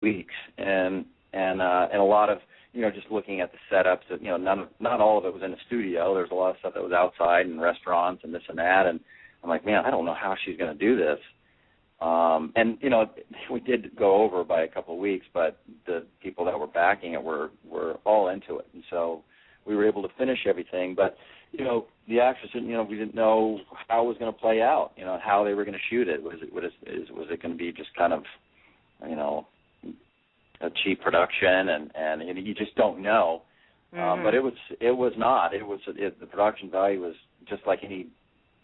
weeks, and a lot of, just looking at the setups. Not all of it was in the studio. There's a lot of stuff that was outside in restaurants and this and that, and I'm like, man, I don't know how she's going to do this. And we did go over by a couple of weeks, but the people that were backing it were all into it, and so we were able to finish everything. But the actress, we didn't know how it was going to play out. How they were going to shoot it. Was it going to be just kind of, a cheap production, and you just don't know. Mm-hmm. But it was not. The production value was just like any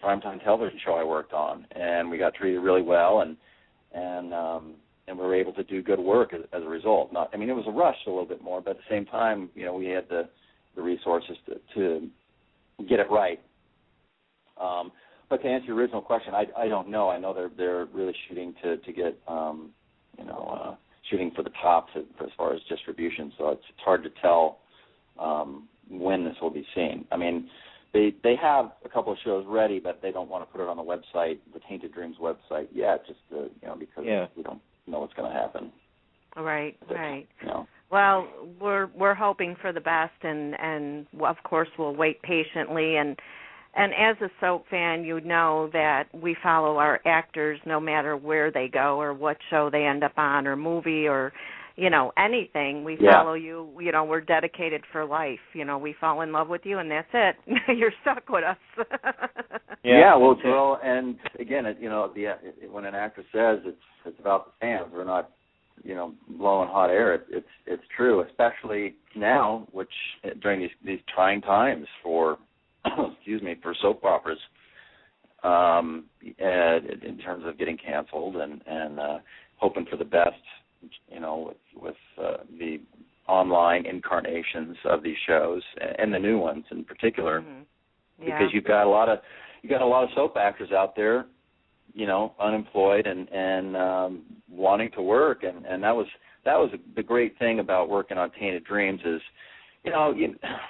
primetime television show I worked on, and we got treated really well, and we were able to do good work as a result. It was a rush a little bit more, but at the same time, we had the resources to get it right. But to answer your original question, I don't know. I know they're really shooting to get shooting for the top as far as distribution, so it's hard to tell when this will be seen. They have a couple of shows ready, but they don't want to put it on the website, the Tainted Dreams website yet, just to, because we don't know what's going to happen. Right. Well, we're hoping for the best, and of course we'll wait patiently. And as a soap fan, you know that we follow our actors no matter where they go or what show they end up on or movie or anything. We follow you. We're dedicated for life. We fall in love with you, and that's it. You're stuck with us. Well, and again, when an actor says it's about the fans, we're not, blowing hot air. It's true, especially now, which during these trying times for, for soap operas, in terms of getting canceled and hoping for the best. With the online incarnations of these shows and the new ones in particular, because you've got a lot of soap actors out there, unemployed and wanting to work, and that was the great thing about working on Tainted Dreams is,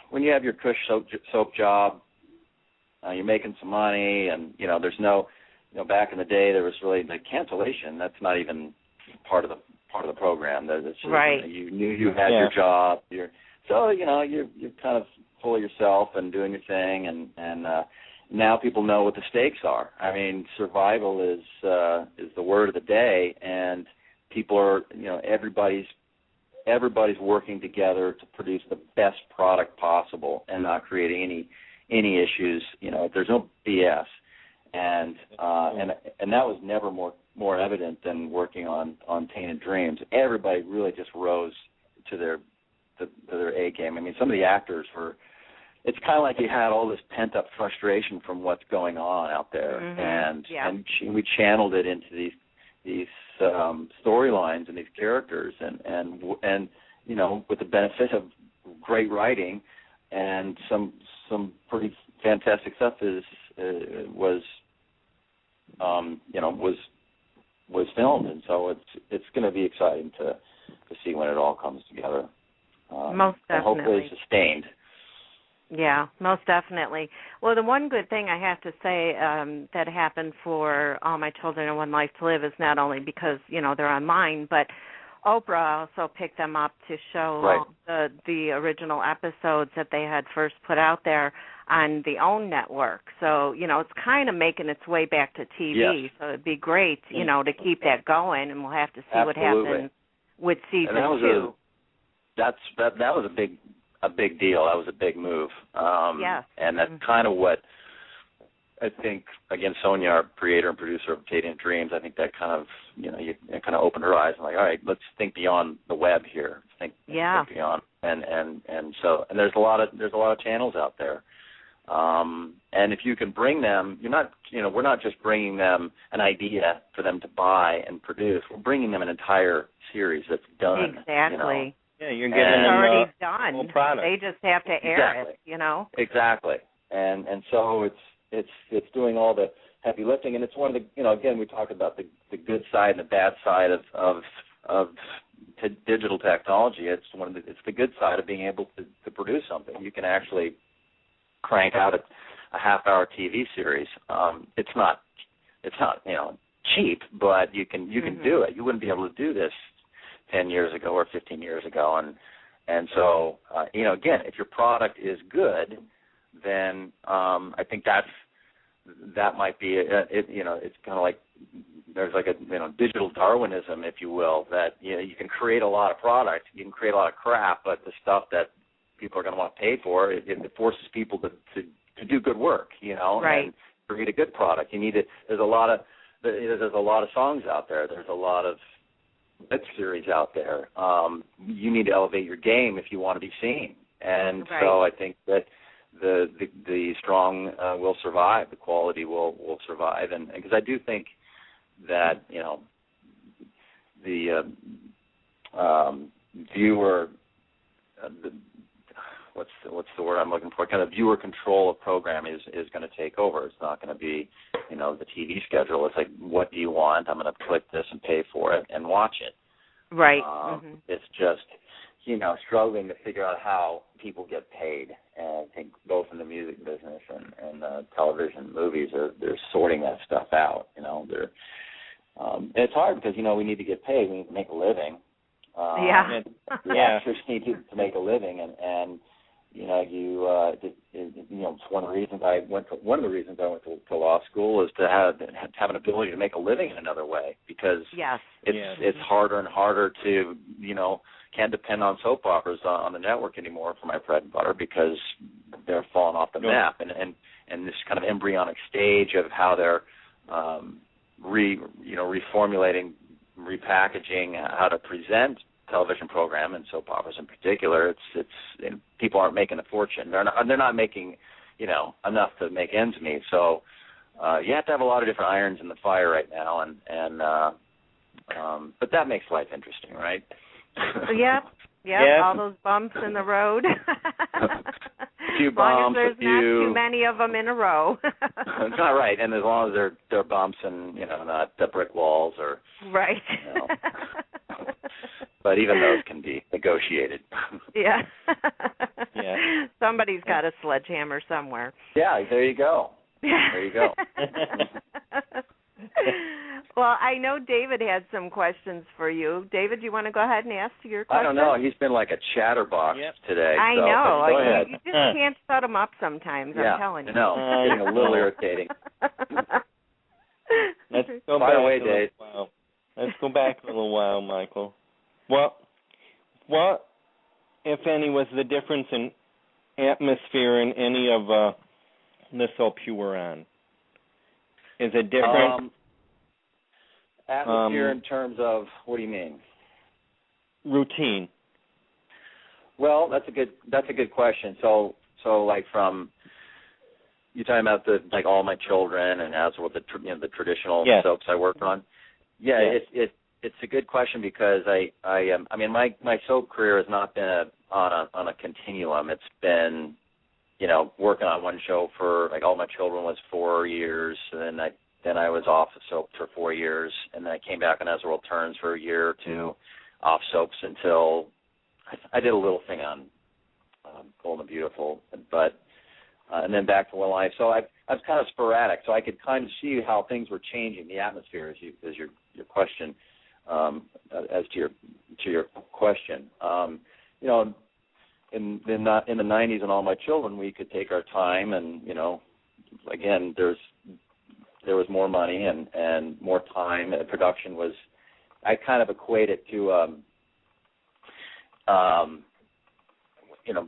when you have your cush soap job, you're making some money, and there's no, back in the day there was really the cancellation. That's not even part of the program. That's just, right. You knew you had your job. You're kind of full of yourself and doing your thing, and now people know what the stakes are. Survival is the word of the day, and people are, everybody's working together to produce the best product possible and not creating any issues. There's no BS, and that was never more evident than working on Tainted Dreams. Everybody really just rose to their A game. Some of the actors were. It's kind of like you had all this pent up frustration from what's going on out there, and we channeled it into these storylines and these characters, and with the benefit of great writing and some pretty fantastic stuff was filmed, and so it's going to be exciting to see when it all comes together. Most definitely. And hopefully sustained. Yeah, most definitely. Well, the one good thing I have to say that happened for All My Children and One Life to Live is not only because, they're online, but Oprah also picked them up to show the original episodes that they had first put out there on the OWN network. So, it's kind of making its way back to TV. Yes. So it'd be great, to keep that going, and we'll have to see what happens with season 2. That was a big deal. That was a big move. Yes. And that's kind of what I think, again, Sonia, our creator and producer of Tainted Dreams, I think that kind of, you kind of opened her eyes and like, all right, let's think beyond the web here. Think beyond. And so there's a lot of channels out there. And if you can bring them, we're not just bringing them an idea for them to buy and produce. We're bringing them an entire series that's done. Exactly. Yeah, you're getting it's them already done. Full product. They just have to air it, Exactly. And so it's doing all the heavy lifting, and it's one of the, again, we talked about the good side and the bad side of digital technology. It's the good side of being able to produce something. You can actually crank out a half-hour TV series. It's not cheap, but you can do it. You wouldn't be able to do this 10 years ago or 15 years ago. And so, again, if your product is good, then I think that might be it's kind of like there's like a digital Darwinism, if you will, that you can create a lot of product, you can create a lot of crap, but the stuff that people are going to want to pay for, it forces people to do good work, right. And create a good product. There's a lot of songs out there. There's a lot of web series out there. You need to elevate your game if you want to be seen. And right. so I think that the strong will survive, the quality will survive, and because I do think that the viewer, what's the word I'm looking for? Kind of viewer control of program is going to take over. It's not going to be the TV schedule. It's like, what do you want? I'm going to click this and pay for it and watch it. Right. It's just struggling to figure out how people get paid. And I think both in the music business and television, movies, they're sorting that stuff out. And it's hard because we need to get paid. We need to make a living. The actors need to make a living, and it's one of the reasons I went to law school is to have an ability to make a living in another way, because it's harder and harder to can't depend on soap operas on the network anymore for my bread and butter, because they're falling off the map, and this kind of embryonic stage of how they're reformulating, repackaging how to present television program and soap operas in particular. It's people aren't making a fortune. They're not making enough to make ends meet. So you have to have a lot of different irons in the fire right now, and but that makes life interesting, right? Yep. All those bumps in the road. A few as long bumps, as there's not too many of them in a row. That's not right, and as long as they're bumps and not the brick walls or right. But even those can be negotiated. Yeah. Somebody's got a sledgehammer somewhere. Yeah, there you go. Well, I know David had some questions for you. David, do you want to go ahead and ask your question? I don't know. He's been like a chatterbox today. I so know. Go ahead. You just can't shut him up sometimes, I'm telling you. No, it's getting a little irritating. Let's go By back the way, a little Dave. while. Let's go back a little while, Michael. What, if any, was the difference in atmosphere in any of the soap you were on? Is it different? Atmosphere in terms of, what do you mean? Routine. Well, that's a good question. So like from, you're talking about All My Children and as well the traditional soaps I worked on. It's a good question, because my soap career has not been on a continuum. It's been working on one show for All My Children was 4 years, and then I was off of soap for 4 years, and then I came back on As the World Turns for a year or two, off soaps until I did a little thing on Bold and Beautiful, but and then back to One Life. So I was kind of sporadic, so I could kind of see how things were changing, the atmosphere, as your question, as to your question. In the 90s and All My Children, we could take our time, and again, there was more money and more time. And production was, I kind of equate it to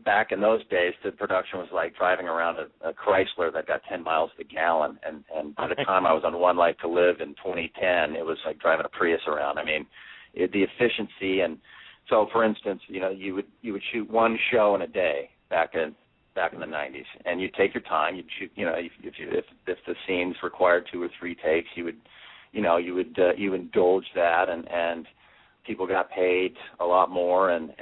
back in those days, the production was like driving around a Chrysler that got 10 miles to the gallon, and by the time I was on One Life to Live in 2010, it was like driving a Prius around. I mean, the efficiency, and so for instance, you would shoot one show in a day back in the 90s, and you'd take your time. You'd shoot, if the scenes required 2 or 3 takes, you indulge that, and people got paid a lot more, and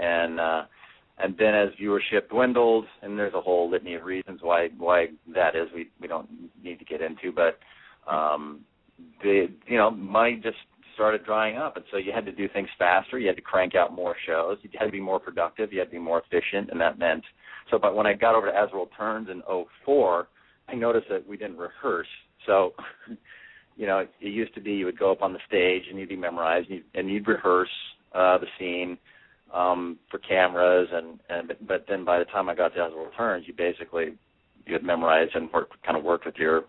then as viewership dwindled, and there's a whole litany of reasons why that is, we don't need to get into, but money just started drying up, and so you had to do things faster. You had to crank out more shows. You had to be more productive. You had to be more efficient, and that meant so. But when I got over to As the World Turns in 2004, I noticed that we didn't rehearse. So, it used to be you would go up on the stage and you'd be memorized, and you'd rehearse the scene for cameras, but then by the time I got to Hospital Returns, you had memorized and worked with your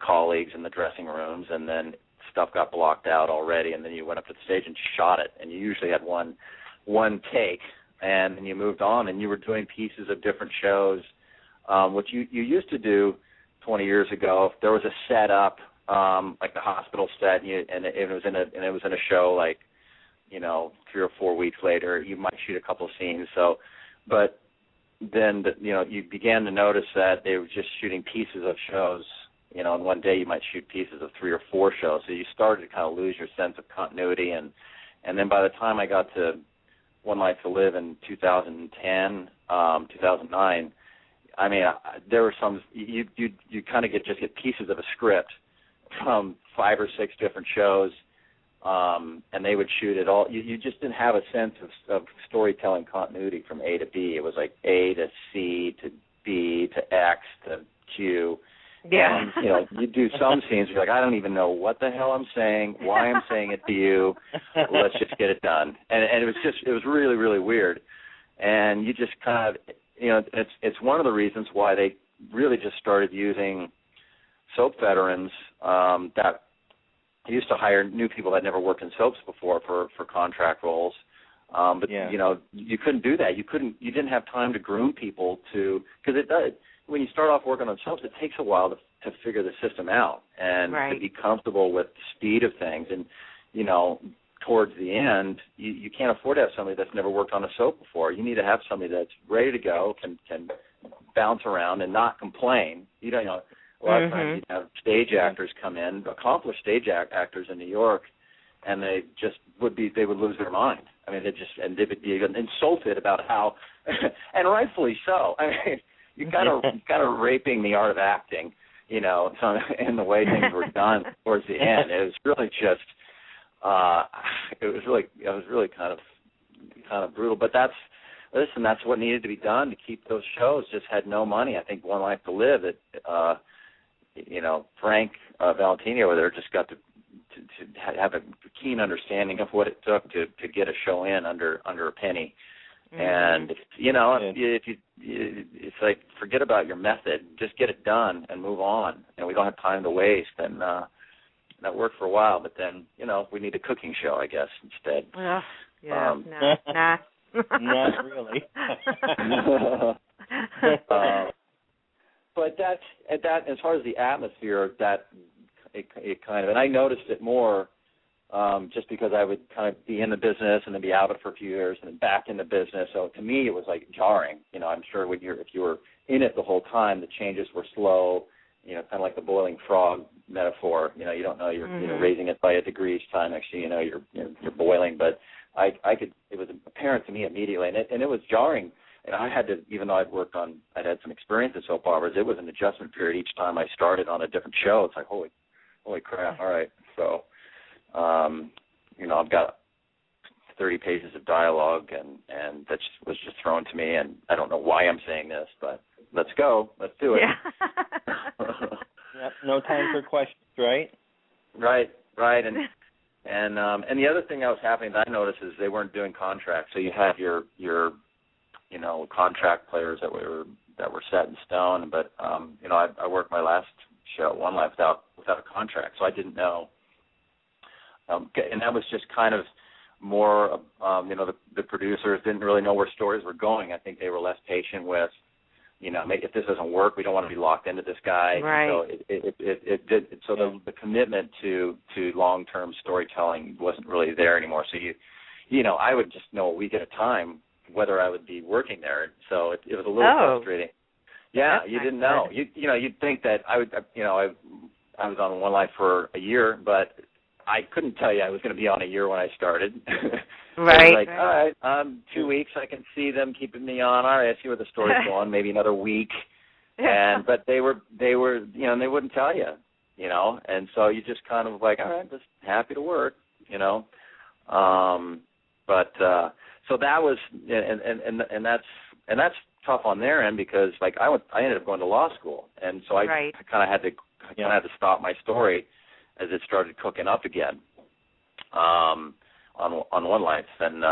colleagues in the dressing rooms, and then stuff got blocked out already, and then you went up to the stage and shot it, and you usually had one take, and then you moved on, and you were doing pieces of different shows, which you used to do 20 years ago. If there was a setup, like the hospital set, and it was in a show, like, 3 or 4 weeks later, you might shoot a couple of scenes. So, but then you began to notice that they were just shooting pieces of shows. And one day you might shoot pieces of 3 or 4 shows. So you started to kind of lose your sense of continuity, and then by the time I got to One Life to Live in 2010, 2009. I mean, there were some you kind of just get pieces of a script from 5 or 6 different shows, and they would shoot it all. You just didn't have a sense of storytelling continuity from A to B. It was like A to C to B to X to Q. Yeah. And, you do some scenes, you're like, I don't even know what the hell I'm saying, why I'm saying it to you. Let's just get it done. And it was really, really weird. And you just kind of, it's one of the reasons why they really just started using soap veterans that used to hire new people that had never worked in soaps before for contract roles. But you couldn't do that. You didn't have time to groom people because it does. When you start off working on soaps, it takes a while to figure the system out and to be comfortable with the speed of things. And, towards the end, you can't afford to have somebody that's never worked on a soap before. You need to have somebody that's ready to go, can bounce around and not complain. A lot of times you have stage actors come in, accomplished stage actors in New York, and they would lose their mind. I mean, they would be insulted about how, and rightfully so. I mean, you're kind of raping the art of acting, in the way things were done towards the end. It was really just, it was really kind of brutal. But that's what needed to be done to keep those shows. Just had no money. I think One Life to Live, Frank Valentini over there just got to have a keen understanding of what it took to get a show in under a penny. And if you it's like, forget about your method, just get it done and move on. And we don't have time to waste. And that worked for a while, but then we need a cooking show, I guess, instead. Nah. Not really. But that as far as the atmosphere, it kind of, and I noticed it more. Just because I would kind of be in the business and then be out of it for a few years and then back in the business. So to me, it was like jarring. I'm sure if you were in it the whole time, the changes were slow. Kind of like the boiling frog metaphor. You don't know you're raising it by a degree each time. Actually, you're boiling. But it was apparent to me immediately, and it was jarring. And I had to, even though I'd had some experience in soap operas, it was an adjustment period each time I started on a different show. It's like, holy crap! All right, so. I've got 30 pages of dialogue, and that was just thrown to me, and I don't know why I'm saying this, but let's go. Let's do it. Yeah. Yep, no time for questions, right? Right. And the other thing that was happening that I noticed is they weren't doing contracts. So you had your contract players that were set in stone, but I worked my last show, One Life, without a contract, so I didn't know. And that was just kind of more, the producers didn't really know where stories were going. I think they were less patient with, if this doesn't work, we don't want to be locked into this guy. Right. So it did. So the commitment to long-term storytelling wasn't really there anymore. So I would just know a week at a time whether I would be working there. So it was a little frustrating. Yeah, you didn't know. You'd think that I would. I was on One Life for a year, but I couldn't tell you I was going to be on a year when I started. Right. Like, all right, 2 weeks, I can see them keeping me on. All right, I see where the story's going. Maybe another week. But they were, and they wouldn't tell you, And so you just kind of like, all right, just happy to work, But so that was, and that's tough on their end because like I ended up going to law school, and so I kind of had to stop my story as it started cooking up again. On on One Life, and